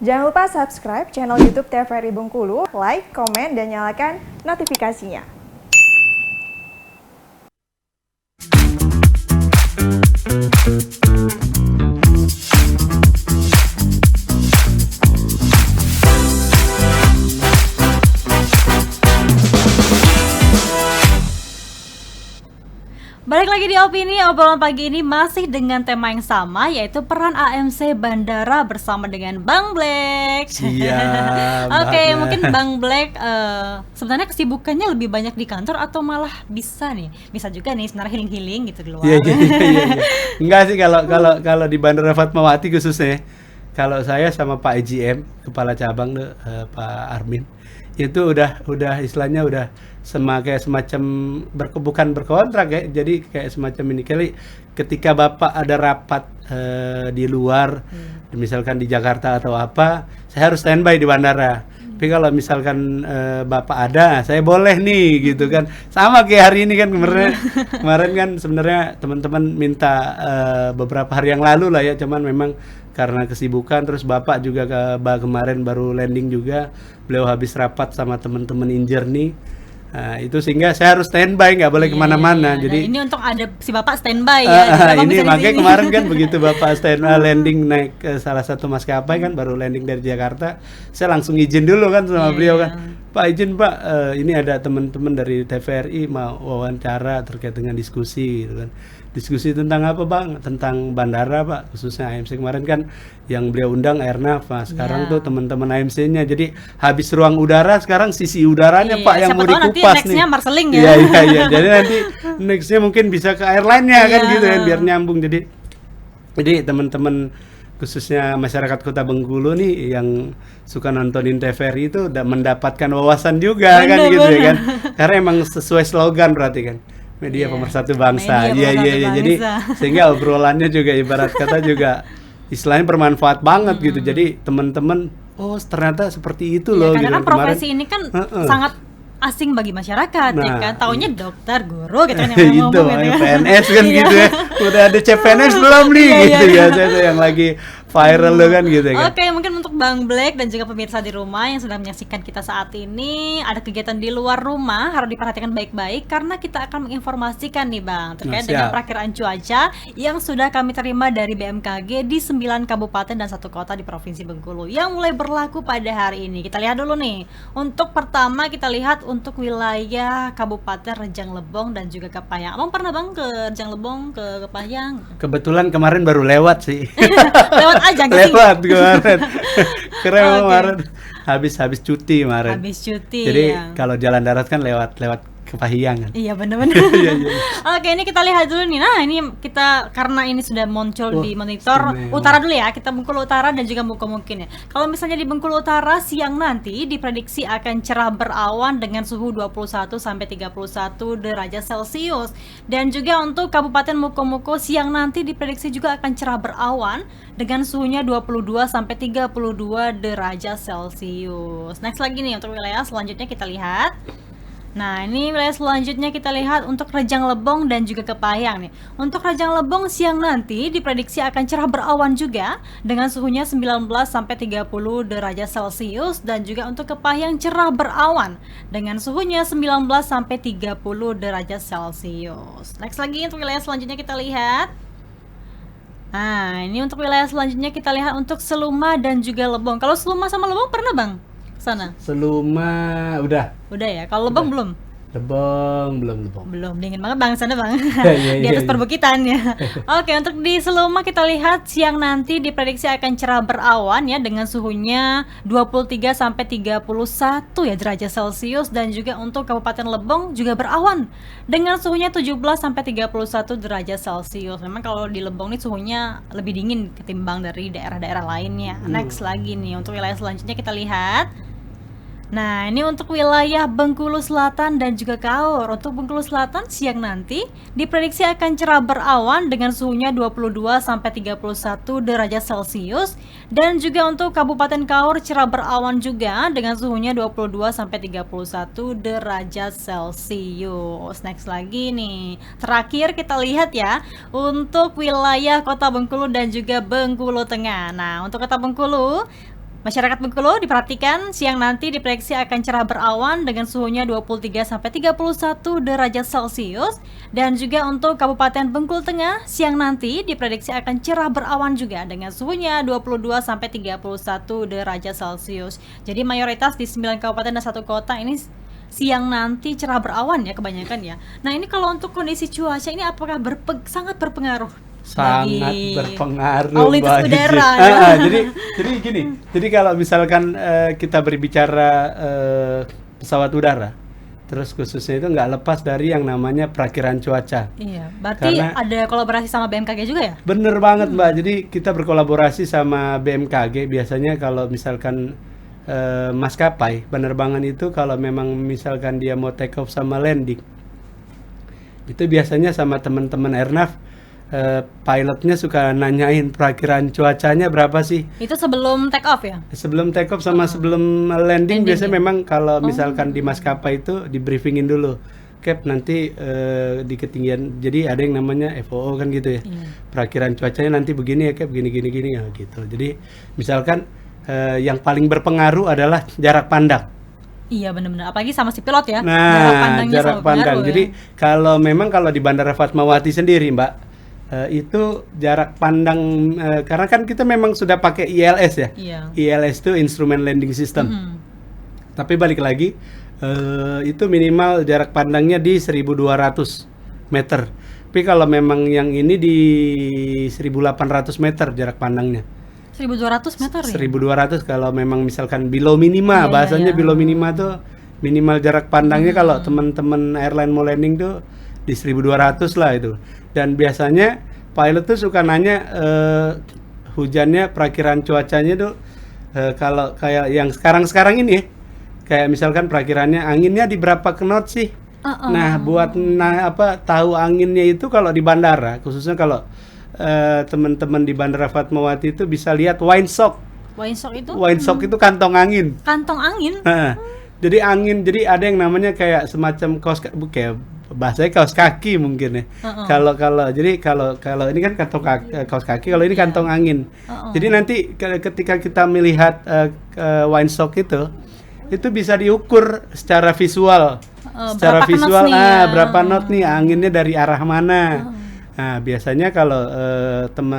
Jangan lupa subscribe channel YouTube TVRI Bengkulu, like, komen, dan nyalakan notifikasinya. Balik lagi di Opini, obrolan pagi ini masih dengan tema yang sama, yaitu peran AMC Bandara bersama dengan Bang Black. Siap. Oke, mungkin Bang Black sebenarnya kesibukannya lebih banyak di kantor atau malah bisa juga nih sebenarnya healing gitu di luar. Iya. Enggak sih kalau di Bandara Fatmawati khususnya. Kalau saya sama Pak IGM, kepala cabang Pak Armin, itu udah istilahnya udah kayak semacam bukan berkontrak ya, jadi kayak semacam ini kali ketika Bapak ada rapat di luar, misalkan di Jakarta atau apa, saya harus standby di bandara. Tapi kalau misalkan Bapak ada, saya boleh nih gitu kan. Sama kayak hari ini kan kemarin kan sebenarnya teman-teman minta beberapa hari yang lalu lah ya, cuman memang karena kesibukan, terus Bapak juga kemarin baru landing juga, beliau habis rapat sama teman-teman Injerni. Nah, itu sehingga saya harus standby, nggak boleh kemana-mana. Nah, jadi ini untuk ada si Bapak standby ya. Ini makanya kemarin kan begitu Bapak landing naik ke salah satu maskapai kan, baru landing dari Jakarta, saya langsung izin dulu kan sama beliau kan, Pak izin Pak, ini ada teman-teman dari TVRI mau wawancara terkait dengan diskusi gitu kan. Diskusi tentang apa Bang? Tentang bandara Pak, khususnya AMC. Kemarin kan yang beliau undang Airnav, sekarang tuh teman-teman AMC-nya. Jadi habis ruang udara, sekarang sisi udaranya Pak yang mau dikupas nanti next-nya Marseling ya. Iya. Jadi nanti next-nya mungkin bisa ke airline-nya kan gitu kan, biar nyambung. Jadi teman-teman khususnya masyarakat Kota Bengkulu nih yang suka nontonin TVRI itu udah mendapatkan wawasan juga kan gitu ya kan. Karena emang sesuai slogan berarti kan. Media pemersatu bangsa. Iya. Jadi sehingga obrolannya juga ibarat kata juga istilahnya bermanfaat banget gitu. Jadi teman-teman, oh ternyata seperti itu loh. Karena gitu. kan profesi ini kan sangat asing bagi masyarakat ya kan. Taunya dokter, guru gitu kan yang ngomong gitu kan. PNS kan gitu ya. Udah ada CPNS belum nih gitu biasa itu yang lagi viral loh kan gitu kan. Oke, mungkin untuk Bang Black dan juga pemirsa di rumah yang sedang menyaksikan kita saat ini, ada kegiatan di luar rumah harus diperhatikan baik-baik karena kita akan menginformasikan nih Bang terkait dengan perakiraan cuaca yang sudah kami terima dari BMKG di 9 kabupaten dan 1 kota di Provinsi Bengkulu yang mulai berlaku pada hari ini. Kita lihat dulu nih. Untuk pertama kita lihat untuk wilayah Kabupaten Rejang Lebong dan juga Kepayang. Abang pernah Bang ke Rejang Lebong, ke Kepayang? Kebetulan kemarin baru lewat sih. Lewat kemarin. Keren kemarin. Habis cuti kemarin. Jadi kalau jalan darat kan lewat Kepahiang kan. Iya benar-benar. Oke, ini kita lihat dulu nih. Nah, ini kita karena ini sudah muncul di monitor utara dulu ya. Kita Bengkulu Utara dan juga Bengkulu mungkin ya. Kalau misalnya di Bengkulu Utara siang nanti diprediksi akan cerah berawan dengan suhu 21 sampai 31 derajat Celcius. Dan juga untuk Kabupaten Mukomuko siang nanti diprediksi juga akan cerah berawan dengan suhunya 22 sampai 32 derajat Celcius. Next lagi nih untuk wilayah selanjutnya kita lihat. Nah, ini wilayah selanjutnya kita lihat untuk Rejang Lebong dan juga Kepayang nih. Untuk Rejang Lebong siang nanti diprediksi akan cerah berawan juga dengan suhunya 19 sampai 30 derajat Celcius dan juga untuk Kepayang cerah berawan dengan suhunya 19 sampai 30 derajat Celcius. Next lagi untuk wilayah selanjutnya kita lihat. Nah, ini untuk wilayah selanjutnya kita lihat untuk Seluma dan juga Lebong. Kalau Seluma sama Lebong pernah Bang sana? Seluma udah ya. Kalau Lebong belum? Belum Dingin banget Bang sana Bang. Di atas perbukitan ya. Oke, untuk di Seluma kita lihat siang nanti diprediksi akan cerah berawan ya dengan suhunya 23 sampai 31 ya derajat Celcius dan juga untuk Kabupaten Lebong juga berawan dengan suhunya 17 sampai 31 derajat Celcius. Memang kalau di Lebong nih suhunya lebih dingin ketimbang dari daerah-daerah lainnya. Next lagi nih untuk wilayah selanjutnya kita lihat. Nah, ini untuk wilayah Bengkulu Selatan dan juga Kaur. Untuk Bengkulu Selatan siang nanti diprediksi akan cerah berawan dengan suhunya 22 sampai 31 derajat Celcius dan juga untuk Kabupaten Kaur cerah berawan juga dengan suhunya 22 sampai 31 derajat Celcius. Next lagi nih. Terakhir kita lihat ya untuk wilayah Kota Bengkulu dan juga Bengkulu Tengah. Nah, untuk Kota Bengkulu Masyarakat Bengkulu diperhatikan siang nanti diprediksi akan cerah berawan dengan suhunya 23 sampai 31 derajat Celcius, dan juga untuk Kabupaten Bengkulu Tengah siang nanti diprediksi akan cerah berawan juga dengan suhunya 22 sampai 31 derajat Celcius. Jadi mayoritas di 9 kabupaten dan 1 kota ini siang nanti cerah berawan ya kebanyakan ya. Nah, ini kalau untuk kondisi cuaca ini apakah sangat berpengaruh? Sangat Bagi berpengaruh lalu lintas bagi udara, kita. ya. Jadi gini, jadi kalau misalkan kita berbicara pesawat udara, terus khususnya itu nggak lepas dari yang namanya perakiraan cuaca. Iya, berarti Karena- ada kolaborasi sama BMKG juga ya? Bener banget Mbak, jadi kita berkolaborasi sama BMKG. Biasanya kalau misalkan maskapai penerbangan itu kalau memang misalkan dia mau take off sama landing, itu biasanya sama teman-teman Airnav, pilotnya suka nanyain perakiraan cuacanya berapa sih Itu sebelum take off ya? sebelum take off sama sebelum landing. Landing, Biasanya ya? memang kalau misalkan di maskapai itu di briefingin dulu, Cap nanti di ketinggian, jadi ada yang namanya FOO kan gitu ya. Iya. Perakiraan cuacanya nanti begini ya Cap, gini ya gitu. Jadi misalkan yang paling berpengaruh adalah jarak pandang. Iya, benar-benar. Apalagi sama si pilot ya. Nah, pandangnya jarak sama pandang. pengaruh, Jadi ya. kalau memang kalau di Bandara Fatmawati sendiri, Mbak, itu jarak pandang, karena kan kita memang sudah pakai ILS ya. Iya. ILS itu Instrument Landing System. Mhm. Tapi balik lagi, itu minimal jarak pandangnya di 1.200 meter. Tapi kalau memang yang ini di 1.800 meter jarak pandangnya. 1.200 meter ya? 1.200 kalau memang misalkan below minima, Iya, bahasanya iya. below minima tuh minimal jarak pandangnya kalau teman-teman airline mau landing tuh di 1.200 lah itu. Dan biasanya pilot tuh suka nanya hujannya, perakiraan cuacanya tuh kalau kayak yang sekarang ini ya, kayak misalkan perakirannya anginnya di berapa knot sih. Nah, buat tahu anginnya itu kalau di bandara, khususnya kalau teman-teman di Bandara Fatmawati itu bisa lihat windshock. Windshock itu? Windshock itu kantong angin. Kantong angin? Heeh. Jadi angin, jadi ada yang namanya kayak semacam kayak bahasanya kaos kaki mungkin ya. Kalau ini kan kantong kaos kaki, kalau ini kantong angin. Jadi nanti ketika kita melihat windshock itu bisa diukur secara visual. Secara berapa knots visual, nih ya? berapa knot nih anginnya dari arah mana. Nah, biasanya kalau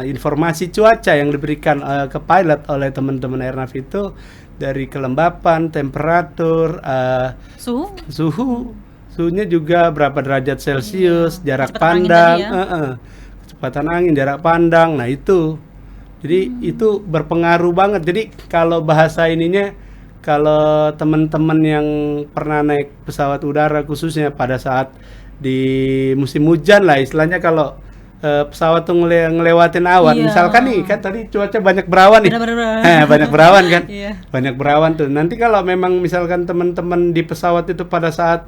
informasi cuaca yang diberikan ke pilot oleh teman-teman airnav itu dari kelembapan, temperatur, suhunya juga berapa derajat Celcius, jarak Kecepatan angin pandang, tadi ya? kecepatan angin, jarak pandang. Nah itu, jadi itu berpengaruh banget. Jadi kalau bahasa ininya, kalau teman-teman yang pernah naik pesawat udara khususnya pada saat di musim hujan lah istilahnya, kalau pesawat tuh ngelewatin awan, Iya. misalkan nih kan tadi cuaca banyak berawan nih. Benar-benar. Banyak berawan kan. Iya. Banyak berawan tuh. Nanti kalau memang misalkan teman-teman di pesawat itu pada saat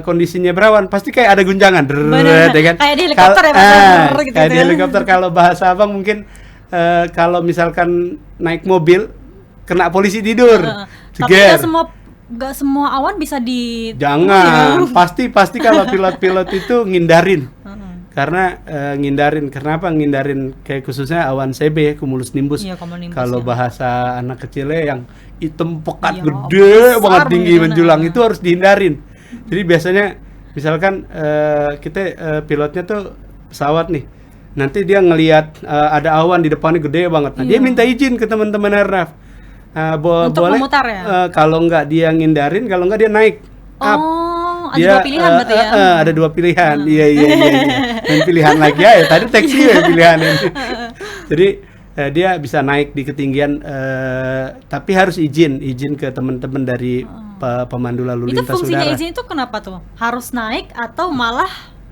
kondisinya berawan, pasti kayak ada gunjangan. Benar. Ya kan? Kayak di helikopter ya, Pak? Gitu Kayak di ya. helikopter. Kalau bahasa Abang mungkin kalau misalkan naik mobil kena polisi tidur. Tapi Jeger. nggak semua awan bisa di. Jangan, pasti kalau pilot-pilot itu ngindarin. Karena kenapa ngindarin kayak khususnya awan CB, cumulus nimbus. Iya, cumulonimbus, Kalau ya. bahasa anak kecilnya yang hitam pekat Iya, gede besar banget, tinggi begitu, menjulang, nah. itu harus dihindarin. Jadi biasanya misalkan kita pilotnya tuh pesawat nih, nanti dia ngelihat ada awan di depannya gede banget. Nah, dia minta izin ke teman-teman airnav. Untuk boleh memutar ya? kalau nggak dia ngindarin, kalau nggak dia naik up. Oh, ada dua pilihan berarti ya? Ada dua pilihan. Iya. Dan pilihan lagi ya. Tadi taksi ya pilihan ini. Jadi dia bisa naik di ketinggian, tapi harus izin ke teman-teman dari pemandu lalu Itu lintas fungsinya udara. izin itu kenapa tuh? Harus naik atau malah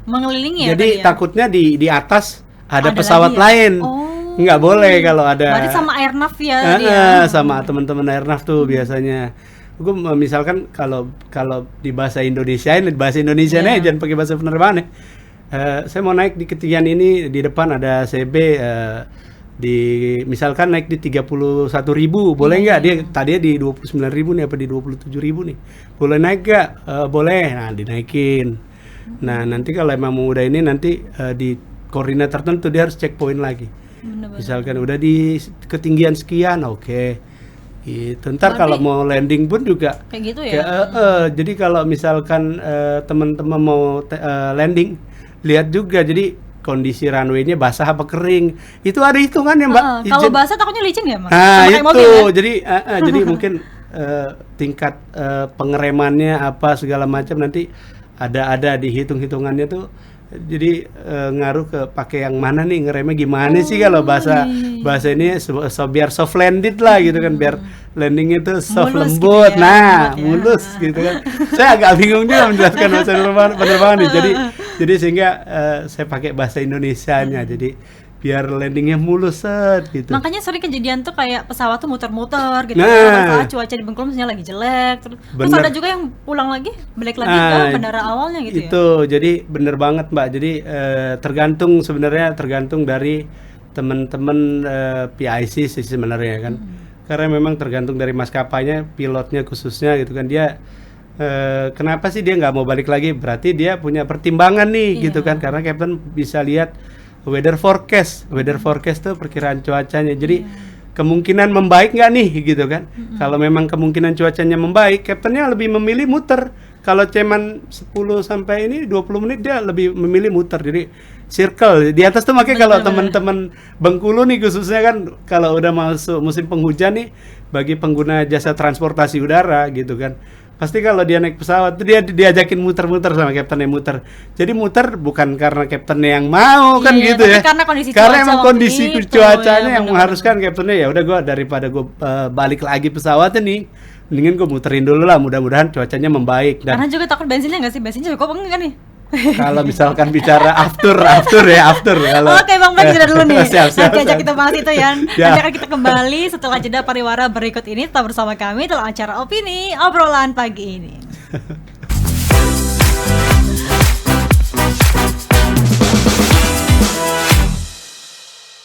mengelilingi ya? Jadi tadi ya? takutnya di atas ada Ada pesawat lagi ya? lain. Oh. Nggak boleh kalau ada. Berarti sama airnav ya tadi ya? Sama teman-teman airnav tuh biasanya. Gue misalkan kalau di bahasa Indonesia nih, Iya. jangan pakai bahasa penerbangan ya. Saya mau naik di ketinggian ini, di depan ada CB, misalkan naik di 31.000, boleh nggak? Dia tadinya di 29.000 nih, apa di 27.000 nih, boleh naik nggak? Boleh, nah dinaikin. Nah nanti kalau emang mau udah ini, nanti di koordinat tertentu dia harus checkpoint lagi. Bener-bener. Misalkan udah di ketinggian sekian, oke. Gitu. Ntar Tapi- kalau mau landing pun juga Kayak gitu ya. jadi kalau misalkan teman-teman mau landing, lihat juga jadi kondisi runway-nya basah apa kering. Itu ada hitungannya, Mbak. Kalau Izin. basah takutnya licin ya, Mas? Nah, Sama kayak itu. mobil ya? Jadi mungkin tingkat pengeremannya apa segala macam nanti ada di hitung-hitungannya tuh. Jadi ngaruh ke pakai yang mana nih, ngeremnya gimana sih kalau bahasa ini biar soft landed lah gitu kan, biar landingnya tuh soft Mulus gitu lembut. ya, Nah, lembut ya. mulus gitu kan. Saya agak bingung juga menjelaskan bahasa penerbangan nih. Jadi sehingga saya pakai bahasa Indonesianya. Jadi biar landingnya mulus set gitu. Makanya sering kejadian tuh kayak pesawat tuh muter-muter gitu. Nah. Cuaca di Bengkulu misalnya lagi jelek. Terus Bener. ada juga yang pulang lagi, balik lagi Nah, ke bandara awalnya gitu ya. itu jadi bener banget Mbak. Jadi tergantung dari teman-teman PIC sih sebenarnya kan. Karena memang tergantung dari maskapainya, pilotnya khususnya gitu kan, dia kenapa sih dia nggak mau balik lagi? Berarti dia punya pertimbangan nih gitu kan, karena Captain bisa lihat weather forecast tuh perkiraan cuacanya. Jadi kemungkinan membaik nggak nih gitu kan? Kalau memang kemungkinan cuacanya membaik, Captainnya lebih memilih muter. Kalau cuman 10 sampai 20 menit dia lebih memilih muter. Jadi circle di atas tuh, makanya kalau teman-teman Bengkulu nih khususnya kan, kalau udah masuk musim penghujan nih, bagi pengguna jasa transportasi udara gitu kan, pasti kalau dia naik pesawat tuh dia diajakin muter-muter sama kaptennya muter. Jadi muter bukan karena kaptennya yang mau kan Iya, gitu tapi ya. karena kondisi Karena cuaca emang waktu kondisi itu, cuacanya ya, yang benar-benar. mengharuskan kaptennya, ya udah daripada gue balik lagi pesawatnya nih, mendingan gue muterin dulu lah, mudah-mudahan cuacanya membaik. Dan Karena juga takut bensinnya nggak sih? Bensinnya cukup enggak nih? kalau misalkan bicara after kalau Oke, Bang Ben jeda dulu nih. siap, Nanti ajak kita bahas itu ya. Ya. Nanti akan kita kembali setelah jeda pariwara berikut ini. Tetap bersama kami dalam acara Opini Obrolan Pagi ini.